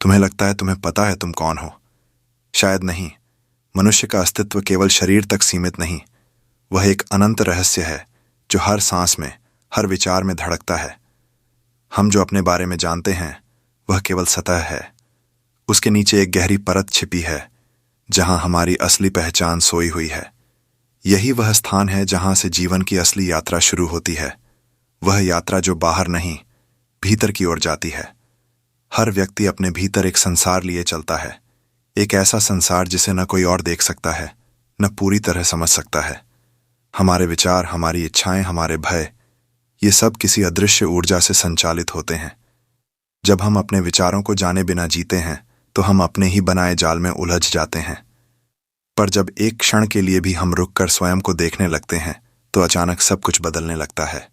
तुम्हें लगता है तुम्हें पता है तुम कौन हो। शायद नहीं। मनुष्य का अस्तित्व केवल शरीर तक सीमित नहीं, वह एक अनंत रहस्य है जो हर सांस में, हर विचार में धड़कता है। हम जो अपने बारे में जानते हैं वह केवल सतह है। उसके नीचे एक गहरी परत छिपी है जहां हमारी असली पहचान सोई हुई है। यही वह स्थान है जहां से जीवन की असली यात्रा शुरू होती है, वह यात्रा जो बाहर नहीं, भीतर की ओर जाती है। हर व्यक्ति अपने भीतर एक संसार लिए चलता है, एक ऐसा संसार जिसे न कोई और देख सकता है, न पूरी तरह समझ सकता है। हमारे विचार, हमारी इच्छाएं, हमारे भय, ये सब किसी अदृश्य ऊर्जा से संचालित होते हैं। जब हम अपने विचारों को जाने बिना जीते हैं तो हम अपने ही बनाए जाल में उलझ जाते हैं। पर जब एक क्षण के लिए भी हम रुककर स्वयं को देखने लगते हैं तो अचानक सब कुछ बदलने लगता है।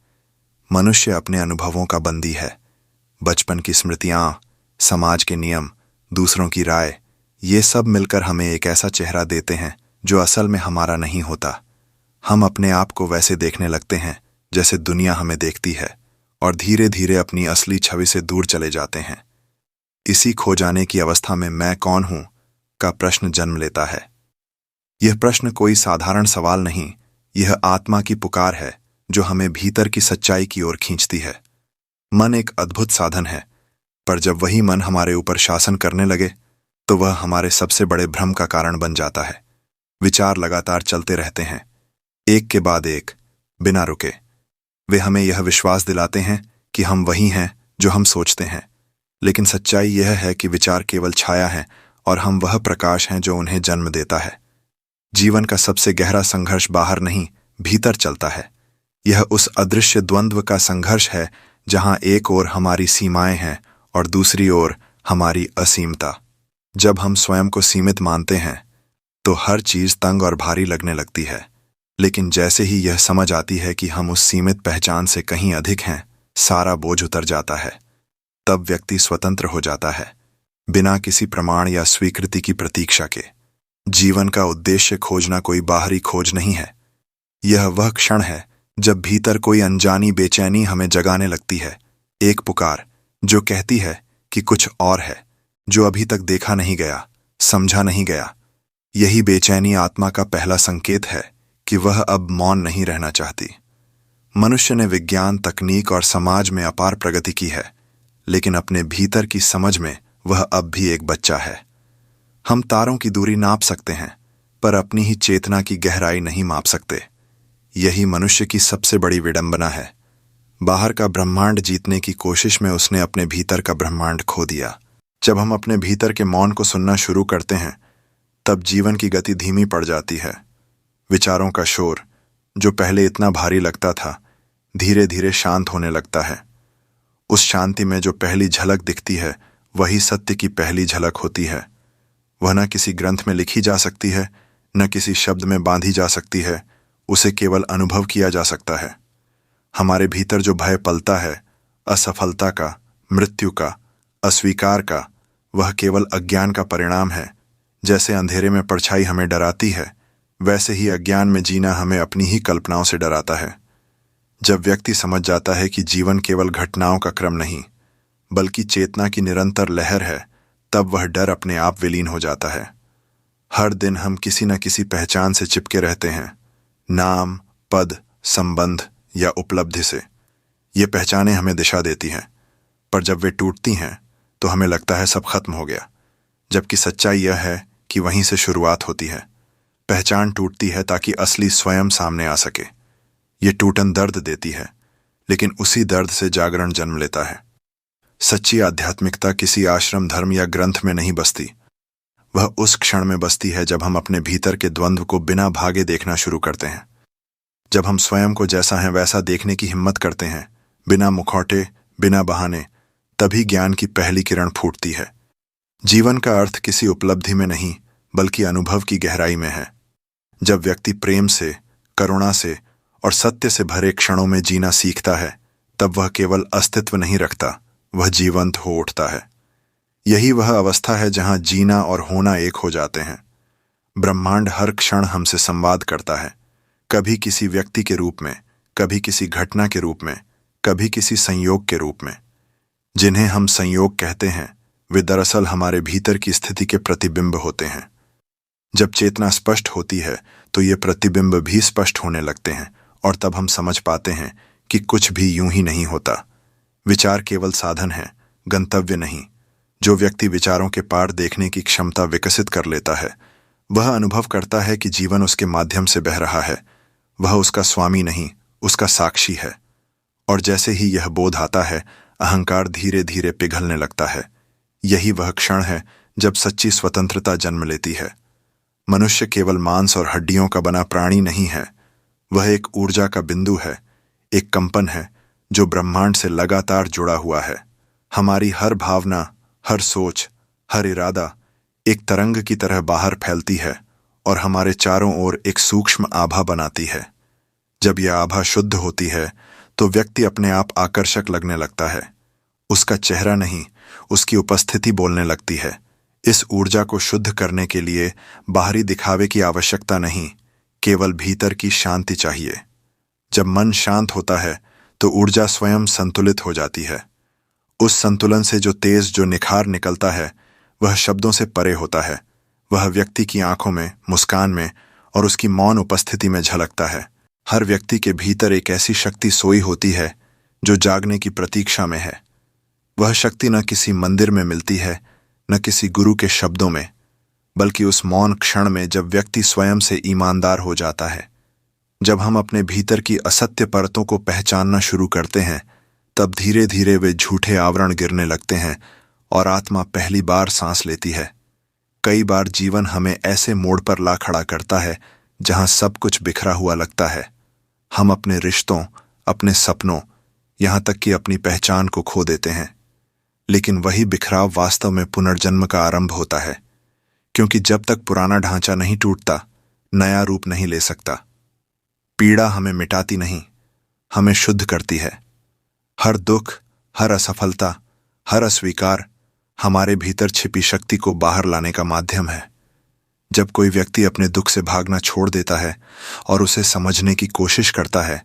मनुष्य अपने अनुभवों का बंदी है। बचपन की स्मृतियां, समाज के नियम, दूसरों की राय, ये सब मिलकर हमें एक ऐसा चेहरा देते हैं जो असल में हमारा नहीं होता। हम अपने आप को वैसे देखने लगते हैं जैसे दुनिया हमें देखती है और धीरे धीरे अपनी असली छवि से दूर चले जाते हैं। इसी खो जाने की अवस्था में मैं कौन हूं का प्रश्न जन्म लेता है। यह प्रश्न कोई साधारण सवाल नहीं, यह आत्मा की पुकार है जो हमें भीतर की सच्चाई की ओर खींचती है। मन एक अद्भुत साधन है, पर जब वही मन हमारे ऊपर शासन करने लगे तो वह हमारे सबसे बड़े भ्रम का कारण बन जाता है। विचार लगातार चलते रहते हैं, एक के बाद एक, बिना रुके। वे हमें यह विश्वास दिलाते हैं कि हम वही हैं जो हम सोचते हैं, लेकिन सच्चाई यह है कि विचार केवल छाया है और हम वह प्रकाश हैं जो उन्हें जन्म देता है। जीवन का सबसे गहरा संघर्ष बाहर नहीं, भीतर चलता है। यह उस अदृश्य द्वंद्व का संघर्ष है जहां एक ओर हमारी सीमाएं हैं और दूसरी ओर हमारी असीमता। जब हम स्वयं को सीमित मानते हैं तो हर चीज तंग और भारी लगने लगती है, लेकिन जैसे ही यह समझ आती है कि हम उस सीमित पहचान से कहीं अधिक हैं, सारा बोझ उतर जाता है। तब व्यक्ति स्वतंत्र हो जाता है, बिना किसी प्रमाण या स्वीकृति की प्रतीक्षा के। जीवन का उद्देश्य खोजना कोई बाहरी खोज नहीं है। यह वह क्षण है जब भीतर कोई अनजानी बेचैनी हमें जगाने लगती है, एक पुकार जो कहती है कि कुछ और है जो अभी तक देखा नहीं गया, समझा नहीं गया। यही बेचैनी आत्मा का पहला संकेत है कि वह अब मौन नहीं रहना चाहती। मनुष्य ने विज्ञान, तकनीक और समाज में अपार प्रगति की है, लेकिन अपने भीतर की समझ में वह अब भी एक बच्चा है। हम तारों की दूरी नाप सकते हैं, पर अपनी ही चेतना की गहराई नहीं माप सकते। यही मनुष्य की सबसे बड़ी विडंबना है। बाहर का ब्रह्मांड जीतने की कोशिश में उसने अपने भीतर का ब्रह्मांड खो दिया। जब हम अपने भीतर के मौन को सुनना शुरू करते हैं तब जीवन की गति धीमी पड़ जाती है। विचारों का शोर जो पहले इतना भारी लगता था, धीरे धीरे शांत होने लगता है। उस शांति में जो पहली झलक दिखती है वही सत्य की पहली झलक होती है। वह न किसी ग्रंथ में लिखी जा सकती है, न किसी शब्द में बांधी जा सकती है, उसे केवल अनुभव किया जा सकता है। हमारे भीतर जो भय पलता है, असफलता का, मृत्यु का, अस्वीकार का, वह केवल अज्ञान का परिणाम है। जैसे अंधेरे में परछाई हमें डराती है, वैसे ही अज्ञान में जीना हमें अपनी ही कल्पनाओं से डराता है। जब व्यक्ति समझ जाता है कि जीवन केवल घटनाओं का क्रम नहीं, बल्कि चेतना की निरंतर लहर है, तब वह डर अपने आप विलीन हो जाता है। हर दिन हम किसी न किसी पहचान से चिपके रहते हैं, नाम, पद, संबंध या उपलब्धि से। ये पहचानें हमें दिशा देती हैं, पर जब वे टूटती हैं तो हमें लगता है सब खत्म हो गया, जबकि सच्चाई यह है कि वहीं से शुरुआत होती है। पहचान टूटती है ताकि असली स्वयं सामने आ सके। ये टूटन दर्द देती है, लेकिन उसी दर्द से जागरण जन्म लेता है। सच्ची आध्यात्मिकता किसी आश्रम, धर्म या ग्रंथ में नहीं बसती। वह उस क्षण में बसती है जब हम अपने भीतर के द्वंद्व को बिना भागे देखना शुरू करते हैं। जब हम स्वयं को जैसा है वैसा देखने की हिम्मत करते हैं, बिना मुखौटे, बिना बहाने, तभी ज्ञान की पहली किरण फूटती है। जीवन का अर्थ किसी उपलब्धि में नहीं, बल्कि अनुभव की गहराई में है। जब व्यक्ति प्रेम से, करुणा से और सत्य से भरे क्षणों में जीना सीखता है, तब वह केवल अस्तित्व नहीं रखता, वह जीवंत हो उठता है। यही वह अवस्था है जहां जीना और होना एक हो जाते हैं। ब्रह्मांड हर क्षण हमसे संवाद करता है, कभी किसी व्यक्ति के रूप में, कभी किसी घटना के रूप में, कभी किसी संयोग के रूप में। जिन्हें हम संयोग कहते हैं वे दरअसल हमारे भीतर की स्थिति के प्रतिबिंब होते हैं। जब चेतना स्पष्ट होती है तो ये प्रतिबिंब भी स्पष्ट होने लगते हैं और तब हम समझ पाते हैं कि कुछ भी यूं ही नहीं होता। विचार केवल साधन है, गंतव्य नहीं। जो व्यक्ति विचारों के पार देखने की क्षमता विकसित कर लेता है, वह अनुभव करता है कि जीवन उसके माध्यम से बह रहा है। वह उसका स्वामी नहीं, उसका साक्षी है। और जैसे ही यह बोध आता है, अहंकार धीरे धीरे पिघलने लगता है। यही वह क्षण है जब सच्ची स्वतंत्रता जन्म लेती है। मनुष्य केवल मांस और हड्डियों का बना प्राणी नहीं है। वह एक ऊर्जा का बिंदु है, एक कंपन है जो ब्रह्मांड से लगातार जुड़ा हुआ है। हमारी हर भावना, हर सोच, हर इरादा एक तरंग की तरह बाहर फैलती है और हमारे चारों ओर एक सूक्ष्म आभा बनाती है। जब यह आभा शुद्ध होती है तो व्यक्ति अपने आप आकर्षक लगने लगता है। उसका चेहरा नहीं, उसकी उपस्थिति बोलने लगती है। इस ऊर्जा को शुद्ध करने के लिए बाहरी दिखावे की आवश्यकता नहीं, केवल भीतर की शांति चाहिए। जब मन शांत होता है तो ऊर्जा स्वयं संतुलित हो जाती है। उस संतुलन से जो तेज, जो निखार निकलता है, वह शब्दों से परे होता है। वह व्यक्ति की आंखों में, मुस्कान में और उसकी मौन उपस्थिति में झलकता है। हर व्यक्ति के भीतर एक ऐसी शक्ति सोई होती है जो जागने की प्रतीक्षा में है। वह शक्ति न किसी मंदिर में मिलती है, न किसी गुरु के शब्दों में, बल्कि उस मौन क्षण में जब व्यक्ति स्वयं से ईमानदार हो जाता है। जब हम अपने भीतर की असत्य परतों को पहचानना शुरू करते हैं, तब धीरे धीरे वे झूठे आवरण गिरने लगते हैं और आत्मा पहली बार सांस लेती है। कई बार जीवन हमें ऐसे मोड़ पर ला खड़ा करता है जहां सब कुछ बिखरा हुआ लगता है। हम अपने रिश्तों, अपने सपनों, यहां तक कि अपनी पहचान को खो देते हैं। लेकिन वही बिखराव वास्तव में पुनर्जन्म का आरंभ होता है, क्योंकि जब तक पुराना ढांचा नहीं टूटता, नया रूप नहीं ले सकता। पीड़ा हमें मिटाती नहीं, हमें शुद्ध करती है। हर दुख, हर असफलता, हर अस्वीकार हमारे भीतर छिपी शक्ति को बाहर लाने का माध्यम है। जब कोई व्यक्ति अपने दुख से भागना छोड़ देता है और उसे समझने की कोशिश करता है,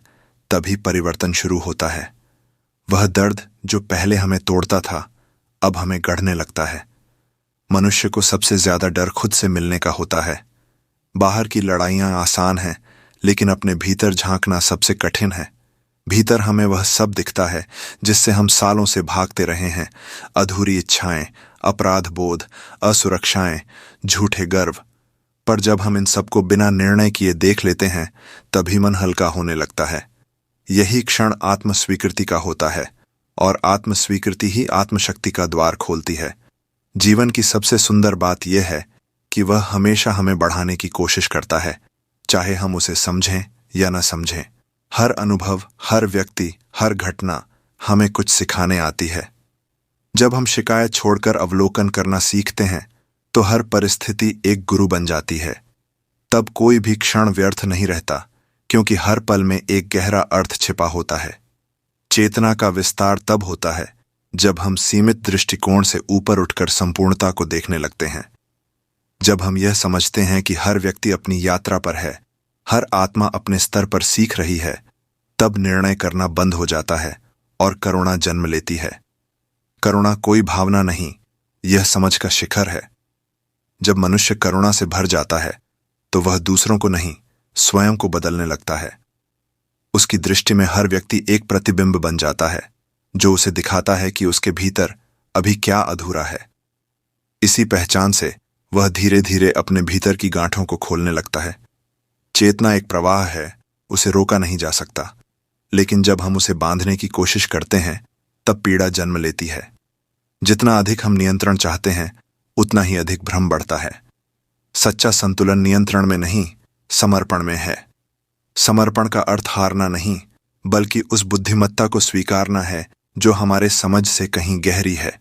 तभी परिवर्तन शुरू होता है। वह दर्द जो पहले हमें तोड़ता था, अब हमें गढ़ने लगता है। मनुष्य को सबसे ज्यादा डर खुद से मिलने का होता है। बाहर की लड़ाइयां आसान हैं, लेकिन अपने भीतर झांकना सबसे कठिन है। भीतर हमें वह सब दिखता है जिससे हम सालों से भागते रहे हैं। अधूरी इच्छाएं, अपराध बोध, असुरक्षाएं, झूठे गर्व। पर जब हम इन सबको बिना निर्णय किए देख लेते हैं, तभी मन हल्का होने लगता है। यही क्षण आत्मस्वीकृति का होता है, और आत्मस्वीकृति ही आत्मशक्ति का द्वार खोलती है। जीवन की सबसे सुंदर बात यह है कि वह हमेशा हमें बढ़ाने की कोशिश करता है, चाहे हम उसे समझें या न समझें। हर अनुभव, हर व्यक्ति, हर घटना हमें कुछ सिखाने आती है। जब हम शिकायत छोड़कर अवलोकन करना सीखते हैं, तो हर परिस्थिति एक गुरु बन जाती है। तब कोई भी क्षण व्यर्थ नहीं रहता, क्योंकि हर पल में एक गहरा अर्थ छिपा होता है। चेतना का विस्तार तब होता है जब हम सीमित दृष्टिकोण से ऊपर उठकर संपूर्णता को देखने लगते हैं। जब हम यह समझते हैं कि हर व्यक्ति अपनी यात्रा पर है, हर आत्मा अपने स्तर पर सीख रही है, तब निर्णय करना बंद हो जाता है और करुणा जन्म लेती है। करुणा कोई भावना नहीं, यह समझ का शिखर है। जब मनुष्य करुणा से भर जाता है, तो वह दूसरों को नहीं, स्वयं को बदलने लगता है। उसकी दृष्टि में हर व्यक्ति एक प्रतिबिंब बन जाता है, जो उसे दिखाता है कि उसके भीतर अभी क्या अधूरा है। इसी पहचान से वह धीरे धीरे अपने भीतर की गांठों को खोलने लगता है। चेतना एक प्रवाह है, उसे रोका नहीं जा सकता, लेकिन जब हम उसे बांधने की कोशिश करते हैं, तब पीड़ा जन्म लेती है। जितना अधिक हम नियंत्रण चाहते हैं, उतना ही अधिक भ्रम बढ़ता है। सच्चा संतुलन नियंत्रण में नहीं, समर्पण में है। समर्पण का अर्थ हारना नहीं, बल्कि उस बुद्धिमत्ता को स्वीकारना है जो हमारे समझ से कहीं गहरी है।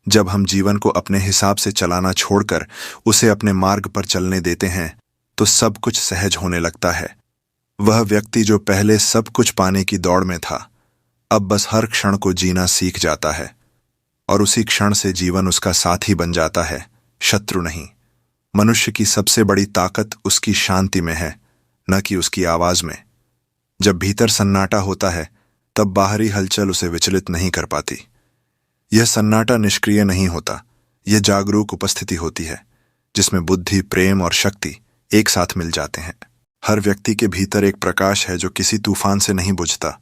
जब हम जीवन को अपने हिसाब से चलाना छोड़कर उसे अपने मार्ग पर चलने देते हैं, तो सब कुछ सहज होने लगता है। वह व्यक्ति जो पहले सब कुछ पाने की दौड़ में था, अब बस हर क्षण को जीना सीख जाता है, और उसी क्षण से जीवन उसका साथी बन जाता है, शत्रु नहीं। मनुष्य की सबसे बड़ी ताकत उसकी शांति में है, न कि उसकी आवाज में। जब भीतर सन्नाटा होता है, तब बाहरी हलचल उसे विचलित नहीं कर पाती। यह सन्नाटा निष्क्रिय नहीं होता, यह जागरूक उपस्थिति होती है जिसमें बुद्धि, प्रेम और शक्ति एक साथ मिल जाते हैं। हर व्यक्ति के भीतर एक प्रकाश है जो किसी तूफान से नहीं बुझता।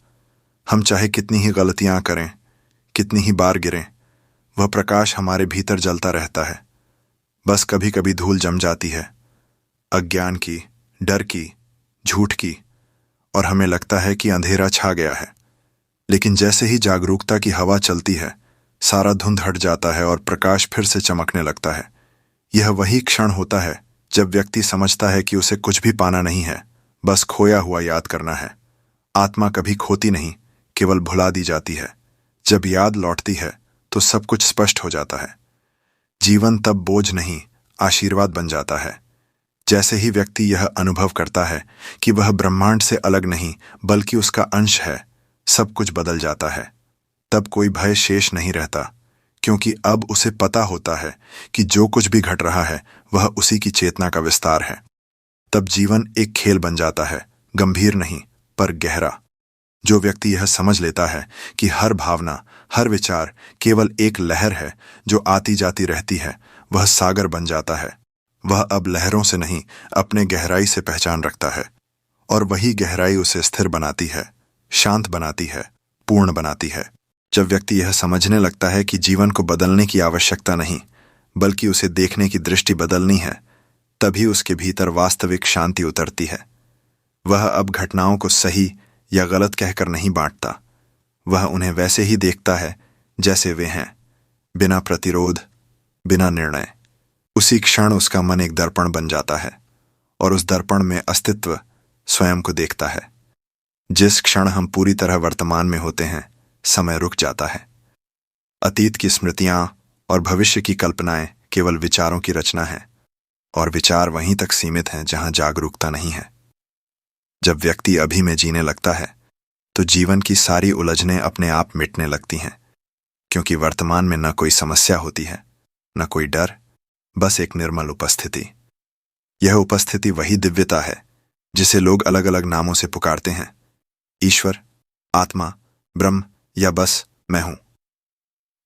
हम चाहे कितनी ही गलतियां करें, कितनी ही बार गिरें, वह प्रकाश हमारे भीतर जलता रहता है। बस कभी कभी धूल जम जाती है, अज्ञान की, डर की, झूठ की, और हमें लगता है कि अंधेरा छा गया है। लेकिन जैसे ही जागरूकता की हवा चलती है, सारा धुंध हट जाता है और प्रकाश फिर से चमकने लगता है। यह वही क्षण होता है जब व्यक्ति समझता है कि उसे कुछ भी पाना नहीं है, बस खोया हुआ याद करना है। आत्मा कभी खोती नहीं, केवल भुला दी जाती है। जब याद लौटती है तो सब कुछ स्पष्ट हो जाता है। जीवन तब बोझ नहीं, आशीर्वाद बन जाता है। जैसे ही व्यक्ति यह अनुभव करता है कि वह ब्रह्मांड से अलग नहीं बल्कि उसका अंश है, सब कुछ बदल जाता है। तब कोई भय शेष नहीं रहता, क्योंकि अब उसे पता होता है कि जो कुछ भी घट रहा है वह उसी की चेतना का विस्तार है। तब जीवन एक खेल बन जाता है, गंभीर नहीं पर गहरा। जो व्यक्ति यह समझ लेता है कि हर भावना, हर विचार केवल एक लहर है जो आती जाती रहती है, वह सागर बन जाता है। वह अब लहरों से नहीं, अपने गहराई से पहचान रखता है, और वही गहराई उसे स्थिर बनाती है, शांत बनाती है, पूर्ण बनाती है। जब व्यक्ति यह समझने लगता है कि जीवन को बदलने की आवश्यकता नहीं, बल्कि उसे देखने की दृष्टि बदलनी है, तभी उसके भीतर वास्तविक शांति उतरती है। वह अब घटनाओं को सही या गलत कहकर नहीं बांटता। वह उन्हें वैसे ही देखता है जैसे वे हैं, बिना प्रतिरोध, बिना निर्णय। उसी क्षण उसका मन एक दर्पण बन जाता है, और उस दर्पण में अस्तित्व स्वयं को देखता है। जिस क्षण हम पूरी तरह वर्तमान में होते हैं, समय रुक जाता है। अतीत की स्मृतियां और भविष्य की कल्पनाएं केवल विचारों की रचना है, और विचार वहीं तक सीमित हैं जहां जागरूकता नहीं है। जब व्यक्ति अभी में जीने लगता है तो जीवन की सारी उलझनें अपने आप मिटने लगती हैं, क्योंकि वर्तमान में न कोई समस्या होती है, न कोई डर, बस एक निर्मल उपस्थिति। यह उपस्थिति वही दिव्यता है जिसे लोग अलग अलग नामों से पुकारते हैं, ईश्वर, आत्मा, ब्रह्म या बस मैं हूं।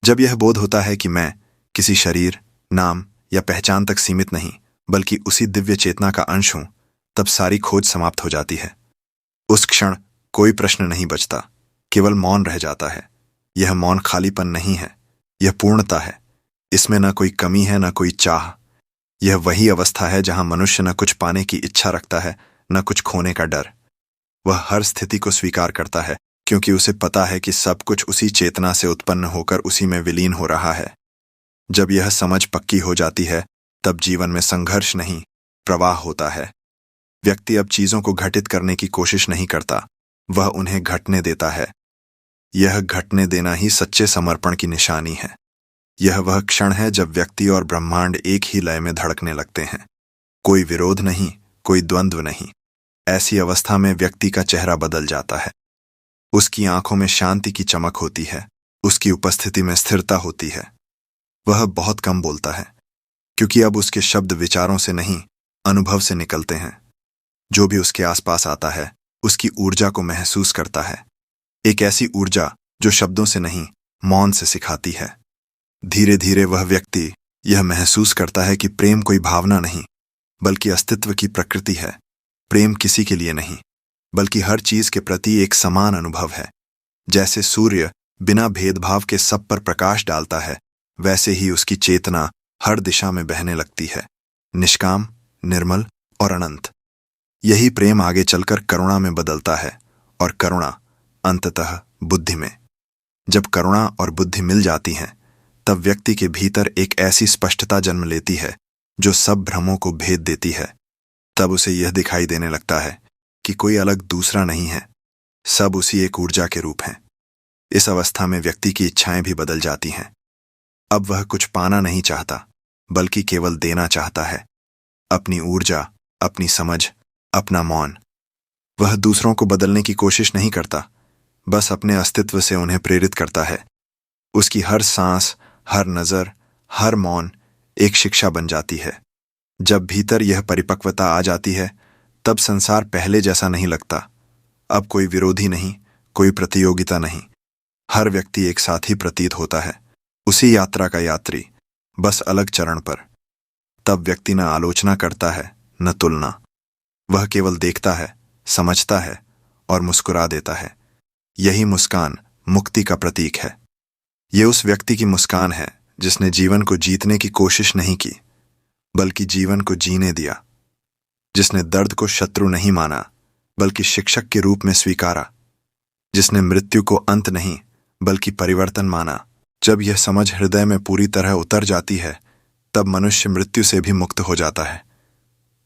जब यह बोध होता है कि मैं किसी शरीर, नाम या पहचान तक सीमित नहीं बल्कि उसी दिव्य चेतना का अंश हूं, तब सारी खोज समाप्त हो जाती है। उस क्षण कोई प्रश्न नहीं बचता, केवल मौन रह जाता है। यह मौन खालीपन नहीं है, यह पूर्णता है। इसमें न कोई कमी है, न कोई चाह। यह वही अवस्था है जहां मनुष्य न कुछ पाने की इच्छा रखता है, न कुछ खोने का डर। वह हर स्थिति को स्वीकार करता है, क्योंकि उसे पता है कि सब कुछ उसी चेतना से उत्पन्न होकर उसी में विलीन हो रहा है। जब यह समझ पक्की हो जाती है, तब जीवन में संघर्ष नहीं, प्रवाह होता है। व्यक्ति अब चीजों को घटित करने की कोशिश नहीं करता, वह उन्हें घटने देता है। यह घटने देना ही सच्चे समर्पण की निशानी है। यह वह क्षण है जब व्यक्ति और ब्रह्मांड एक ही लय में धड़कने लगते हैं। कोई विरोध नहीं, कोई द्वंद्व नहीं। ऐसी अवस्था में व्यक्ति का चेहरा बदल जाता है। उसकी आंखों में शांति की चमक होती है, उसकी उपस्थिति में स्थिरता होती है। वह बहुत कम बोलता है, क्योंकि अब उसके शब्द विचारों से नहीं, अनुभव से निकलते हैं। जो भी उसके आसपास आता है उसकी ऊर्जा को महसूस करता है, एक ऐसी ऊर्जा जो शब्दों से नहीं, मौन से सिखाती है। धीरे धीरे वह व्यक्ति यह महसूस करता है कि प्रेम कोई भावना नहीं बल्कि अस्तित्व की प्रकृति है। प्रेम किसी के लिए नहीं बल्कि हर चीज के प्रति एक समान अनुभव है। जैसे सूर्य बिना भेदभाव के सब पर प्रकाश डालता है, वैसे ही उसकी चेतना हर दिशा में बहने लगती है, निष्काम, निर्मल और अनंत। यही प्रेम आगे चलकर करुणा में बदलता है, और करुणा अंततः बुद्धि में। जब करुणा और बुद्धि मिल जाती हैं, तब व्यक्ति के भीतर एक ऐसी स्पष्टता जन्म लेती है जो सब भ्रमों को भेद देती है। तब उसे यह दिखाई देने लगता है कि कोई अलग दूसरा नहीं है, सब उसी एक ऊर्जा के रूप हैं। इस अवस्था में व्यक्ति की इच्छाएं भी बदल जाती हैं। अब वह कुछ पाना नहीं चाहता बल्कि केवल देना चाहता है, अपनी ऊर्जा, अपनी समझ, अपना मौन। वह दूसरों को बदलने की कोशिश नहीं करता, बस अपने अस्तित्व से उन्हें प्रेरित करता है। उसकी हर सांस, हर नजर, हर मौन एक शिक्षा बन जाती है। जब भीतर यह परिपक्वता आ जाती है, तब संसार पहले जैसा नहीं लगता। अब कोई विरोधी नहीं, कोई प्रतियोगिता नहीं। हर व्यक्ति एक साथी प्रतीत होता है, उसी यात्रा का यात्री, बस अलग चरण पर। तब व्यक्ति न आलोचना करता है, न तुलना। वह केवल देखता है, समझता है और मुस्कुरा देता है। यही मुस्कान मुक्ति का प्रतीक है। ये उस व्यक्ति की मुस्कान है जिसने जीवन को जीतने की कोशिश नहीं की, बल्कि जीवन को जीने दिया। जिसने दर्द को शत्रु नहीं माना, बल्कि शिक्षक के रूप में स्वीकारा। जिसने मृत्यु को अंत नहीं, बल्कि परिवर्तन माना। जब यह समझ हृदय में पूरी तरह उतर जाती है, तब मनुष्य मृत्यु से भी मुक्त हो जाता है।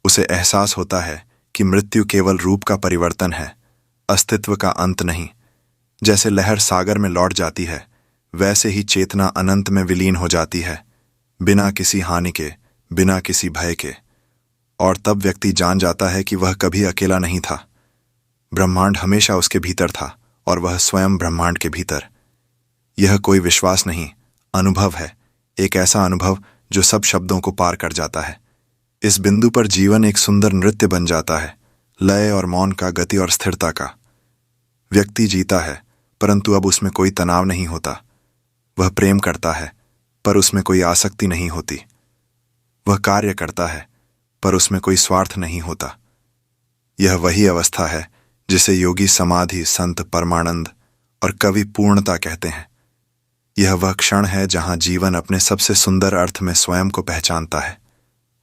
उसे एहसास होता है कि मृत्यु केवल रूप का परिवर्तन है, अस्तित्व का अंत नहीं। जैसे लहर सागर में लौट जाती है, वैसे ही चेतना अनंत में विलीन हो जाती है, बिना किसी हानि के, बिना किसी भय के। और तब व्यक्ति जान जाता है कि वह कभी अकेला नहीं था। ब्रह्मांड हमेशा उसके भीतर था और वह स्वयं ब्रह्मांड के भीतर। यह कोई विश्वास नहीं, अनुभव है। एक ऐसा अनुभव जो सब शब्दों को पार कर जाता है। इस बिंदु पर जीवन एक सुंदर नृत्य बन जाता है, लय और मौन का, गति और स्थिरता का। व्यक्ति जीता है, परंतु अब उसमें कोई तनाव नहीं होता। वह प्रेम करता है, पर उसमें कोई आसक्ति नहीं होती। वह कार्य करता है, पर उसमें कोई स्वार्थ नहीं होता। यह वही अवस्था है जिसे योगी समाधि, संत परमानंद और कवि पूर्णता कहते हैं। यह वह क्षण है जहां जीवन अपने सबसे सुंदर अर्थ में स्वयं को पहचानता है।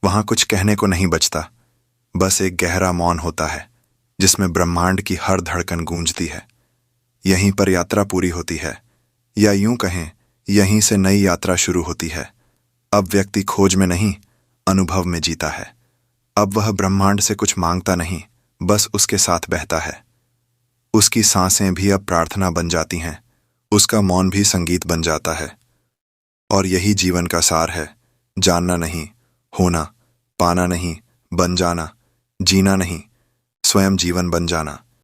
वहां कुछ कहने को नहीं बचता, बस एक गहरा मौन होता है जिसमें ब्रह्मांड की हर धड़कन गूंजती है। यहीं पर यात्रा पूरी होती है, या यूं कहें, यहीं से नई यात्रा शुरू होती है। अब व्यक्ति खोज में नहीं, अनुभव में जीता है। अब वह ब्रह्मांड से कुछ मांगता नहीं, बस उसके साथ बहता है। उसकी सांसें भी अब प्रार्थना बन जाती हैं, उसका मौन भी संगीत बन जाता है। और यही जीवन का सार है, जानना नहीं, होना, पाना नहीं, बन जाना, जीना नहीं, स्वयं जीवन बन जाना।